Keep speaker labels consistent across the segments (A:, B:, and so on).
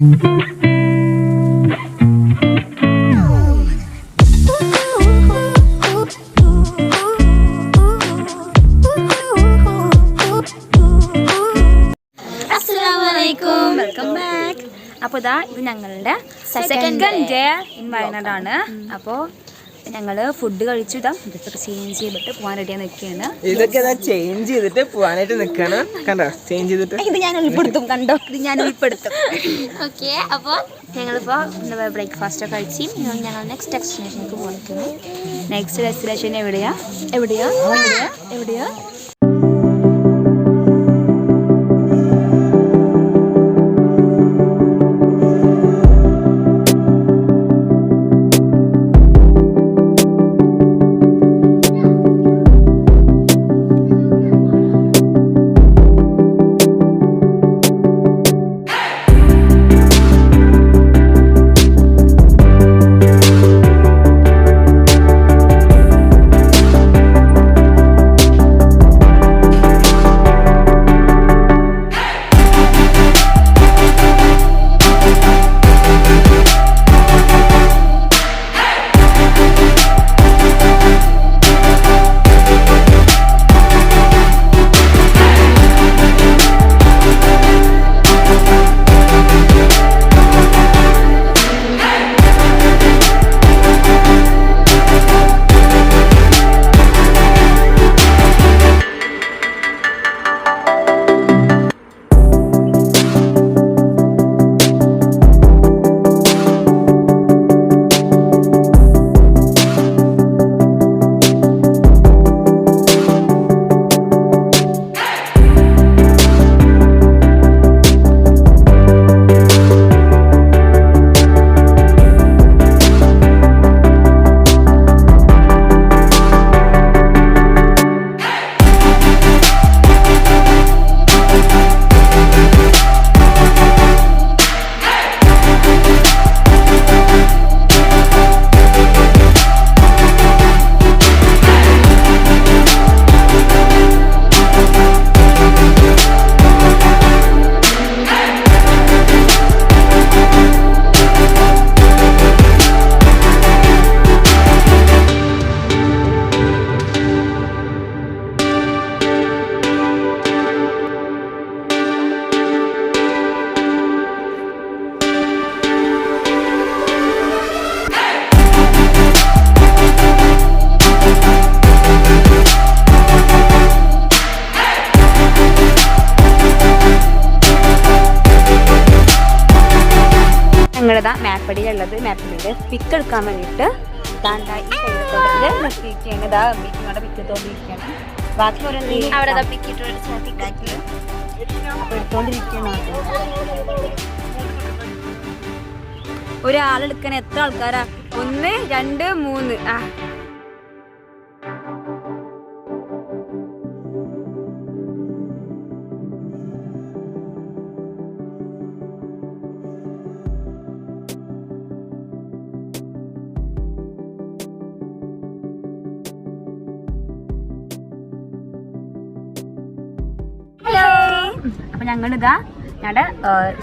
A: Welcome back. അപ്പോൾ ഇതാ ഇത് ഞങ്ങളുടെ സെക്കൻഡ് ഡേ ഇൻ വയനാടാണ്. അപ്പോൾ ഞങ്ങൾ ഫുഡ് കഴിച്ചു ഇതാ ഇതൊക്കെ ചേഞ്ച് ചെയ്തിട്ട് പോകാൻ റെഡിയായി നിൽക്കുകയാണ്.
B: ഇതൊക്കെ ചേഞ്ച് ചെയ്തിട്ട് പോകാനായിട്ട് നിൽക്കുകയാണ്. കണ്ടോ ചേഞ്ച് ചെയ്തിട്ട്
A: ഇത് ഞാൻ ഉൾപ്പെടുത്തും. കണ്ടോ ഇത് ഞാൻ ഉൾപ്പെടുത്തും. ഓക്കെ, അപ്പോൾ ഞങ്ങളിപ്പോൾ ബ്രേക്ക്ഫാസ്റ്റ് ഒക്കെ കഴിച്ച് ഞങ്ങൾ നെക്സ്റ്റ് ഡെസ്റ്റിനേഷനിലേക്ക് പോയിരിക്കുന്നു. നെക്സ്റ്റ് ഡെസ്റ്റിനേഷൻ എവിടെയാ? മാപ്പടിയിലുള്ളത് മാപ്പടിയുടെ പിക്ക് എടുക്കാൻ വേണ്ടിയിട്ട് ബാക്കി ഒരാളെടുക്കാൻ എത്ര ആൾക്കാരാ? 1 2 3 അപ്പൊ ഞങ്ങളിതാ ഞങ്ങളുടെ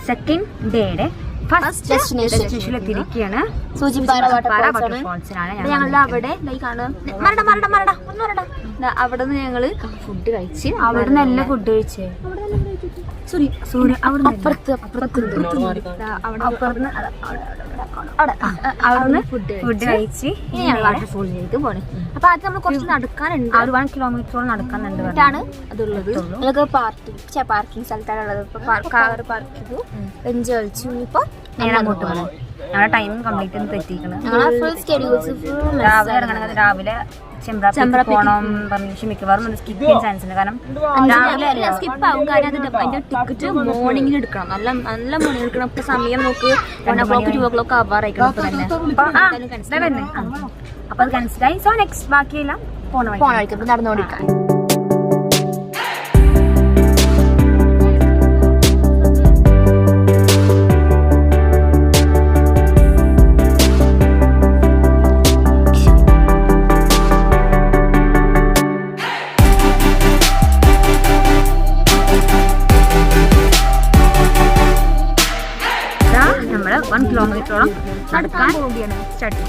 A: സെക്കൻഡ് ഡേയുടെ ഫസ്റ്റ് ഡെസ്റ്റിനേഷനിൽ എത്തിയിരിക്കുകയാണ്. സൂചിപ്പാറ വാട്ടർഫാൾസിലാണ് ഞങ്ങളുടെ അവിടെ അവിടെ നിന്ന് ഞങ്ങള് ഫുഡ് കഴിച്ച് അവിടെ നിന്ന് നല്ല ഫുഡ് കഴിച്ചേ അവിടുന്ന് ഫുഡ് കഴിച്ച് ഞങ്ങൾ വാട്ടർഫോളിലേക്ക് പോണേ. അപ്പൊ അത് നമ്മൾ കുറച്ച് നടക്കാനുണ്ട്. 1 കിലോമീറ്ററോളം നടക്കാനുണ്ട് അതുള്ളത്. അതൊക്കെ പാർക്കിംഗ് സ്ഥലത്താണ് ഉള്ളത്. ഇപ്പൊ കാർ പാർക്ക് ചെയ്തു, ബെഞ്ച് കളിച്ചു. ഇപ്പൊ നേരെ അങ്ങോട്ട് പോകണം. ഞങ്ങളുടെ ടൈമും കംപ്ലീറ്റ് ഒന്ന് തെറ്റിക്കണം. രാവിലെ ചെമ്പ്ര പോകണം പറഞ്ഞ മിക്കവാറും സ്കിപ്പ് ചെയ്യാൻ ചാൻസ് ഉണ്ട്. കാരണം രാവിലെ സ്കിപ്പ് ആവും. കാരണം അതിന്റെ ടിക്കറ്റ് മോർണിംഗിൽ എടുക്കണം. നല്ല മോർണിംഗ് എടുക്കണം. ഇപ്പൊ സമയം നോക്ക് 1 o'clock 2 o'clock ആവാറായിക്കണം. അപ്പൊ അത് കൺസിഡറായി. സോ നെക്സ്റ്റ് ബാക്കിയെല്ലാം പോണ വഴിക്ക് നടന്നുകൊണ്ടിരിക്കാം. നമ്മൾ 1 കിലോമീറ്ററോളം നടക്കാൻ പോവുകയാണ്. സ്റ്റാർട്ട്.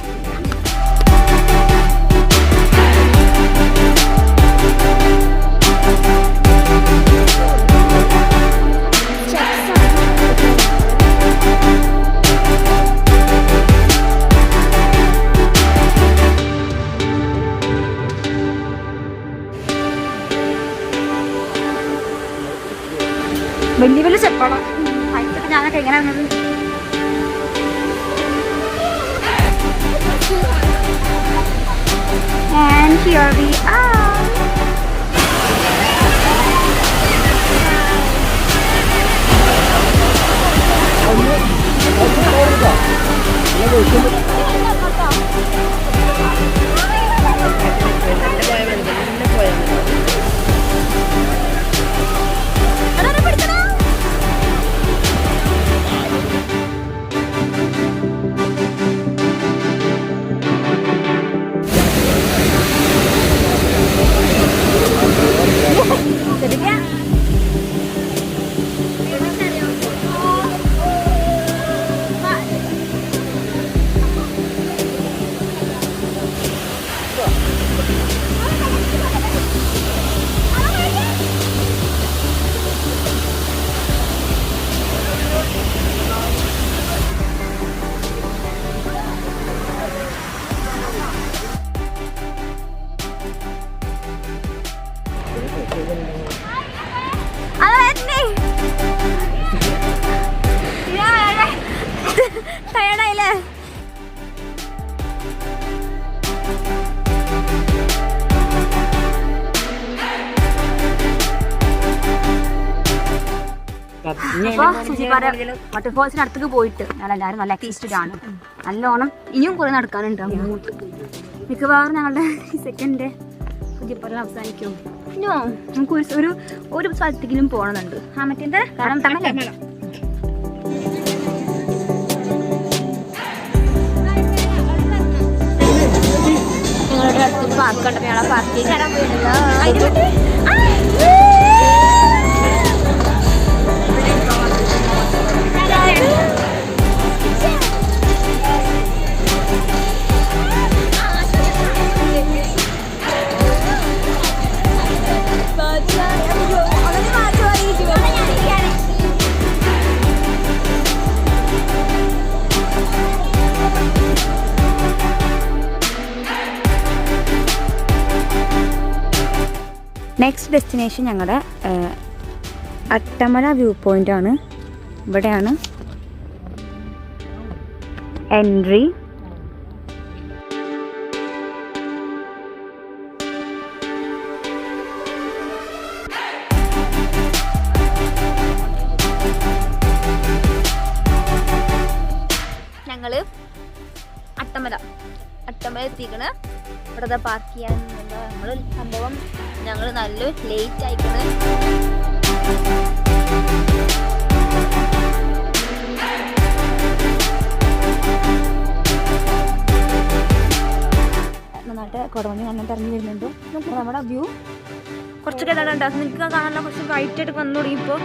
A: വലിയ വലിയ സ്റ്റെപ്പാണ്. ഞാനൊക്കെ എങ്ങനെയാണത്? And here we are. ടയർഡായില്ലേ? വാട്ടർഫോൾസിന് അടുത്തേക്ക് പോയിട്ട് ഞങ്ങളെല്ലാവരും നല്ല എക്സൈറ്റഡ് ആണ്. നല്ലോണം ഇനിയും കുറെ നടക്കാനുണ്ട് അങ്ങോട്ട്. മിക്കവാറും ഞങ്ങളുടെ സെക്കൻഡ് സൂചിപ്പാറ അവസാനിക്കും. ഇനിയോ നമുക്ക് ഒരു സ്ഥലത്തേക്കിലും പോകണമെന്നുണ്ട്. ആ മറ്റേ കാരണം ഞങ്ങളുടെ അടുത്ത് പാർക്ക് കണ്ടപ്പോൾ ഞങ്ങളെ പാർക്കിൽ കയറാൻ പോയിട്ടില്ല. നെക്സ്റ്റ് ഡെസ്റ്റിനേഷൻ ഞങ്ങളുടെ അട്ടമല വ്യൂ പോയിന്റ് ആണ്. ഇവിടെയാണ് എൻട്രി. ഞങ്ങള് അട്ടമല എത്തിക്കണ്. ഇവിടെ പാർക്ക് ചെയ്യാൻ നമ്മള് സംഭവം ഞങ്ങൾ നല്ല ലേറ്റ് ആയിക്കണ്. നന്നായിട്ട് കുടമഞ്ഞ് നന്നായിട്ട് ഇറങ്ങി വരുന്നുണ്ട്. നമ്മുടെ വ്യൂ കുറച്ചൊക്കെ ഏതാണ് ഉണ്ടാകും. നിങ്ങൾക്ക് കാണാനുള്ള കുറച്ച് ബ്രൈറ്റ് ആയിട്ട് വന്നു തുടങ്ങിയപ്പോൾ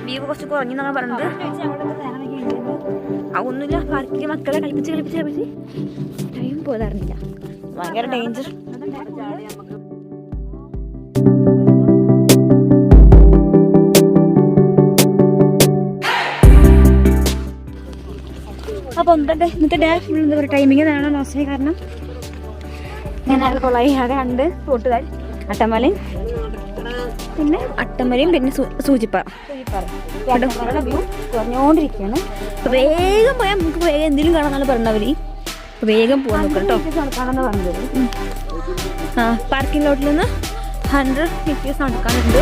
A: വ്യൂ കുറച്ച് കുറഞ്ഞെന്നാണ് പറയുന്നത്. ഒന്നുമില്ല, പാർക്കിൽ മക്കളെ കളിപ്പിച്ച് ടൈം പോകാറില്ല. ഭയങ്കര ഡേഞ്ചർ. അപ്പോൾ ഇന്നത്തെ ഡേ ഫുൾ എന്താ പറയുക ടൈമിങ് വേണം മോശമായി. കാരണം ഞാൻ കൊള്ളായി ആകെ 2 കൂട്ടുകാർ അട്ടമലയും പിന്നെ സൂചിപ്പാറ കുറഞ്ഞുകൊണ്ടിരിക്കുകയാണ്. വേഗം പോയാൽ നമുക്ക് വേഗം എന്തെങ്കിലും കാണാന്നാണ് പറഞ്ഞവർ. വേഗം പോകാൻ നോക്കാം കേട്ടോ. പാർക്കിംഗ് ലോട്ടിൽ നിന്ന് 100 meters നടക്കാനുണ്ട്.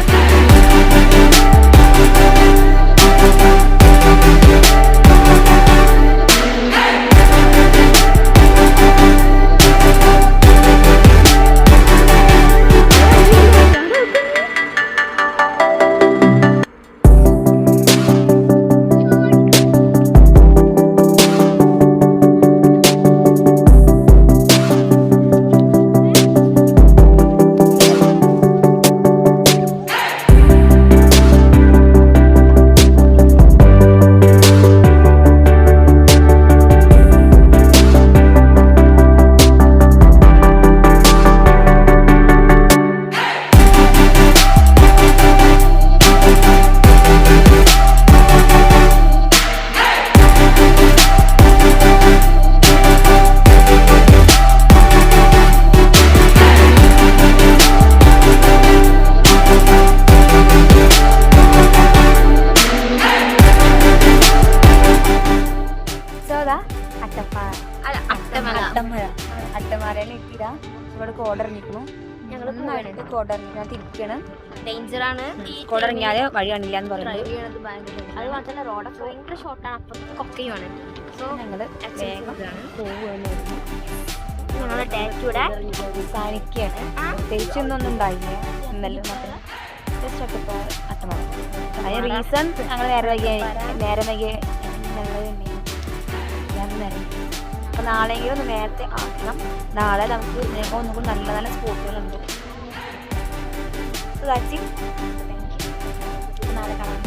A: അട്ടമാലയിൽ എത്തിയതാ. ഇവിടെ കോടിറങ്ങിക്കുന്നു. ഞങ്ങൾ കോടിറങ്ങി തിരിക്കണം. ഡേഞ്ചറാണ്. കോടിറങ്ങിയാല് വഴി കാണില്ല എന്ന് പറയുന്നത്. അത് മാത്രമല്ല റോഡൊക്കെ ഭയങ്കര ഷോർട്ടാണ്. അപ്പുറത്ത് കൊക്കയുമാണ്. സോ ഞങ്ങള് വേഗം പോവുകയായിരുന്നു. ഞങ്ങളുടെ ഡേറ്റൂടെ സാനിക്കുകയാണ്. പ്രത്യേകിച്ചൊന്നും ഉണ്ടായില്ല. ഇന്നലെ മാത്രം അട്ടമാല. അതിന് റീസൺ ഞങ്ങൾ നേരെ വൈകിയ അപ്പൊ നാളെയെങ്കിലും ഒന്ന് നേരത്തെ ആക്കണം. നാളെ നമുക്ക് ഇതിനൊക്കെ ഒന്നും നല്ല നല്ല സ്പോട്ടുകളുണ്ട്. നാളെ കാണാം.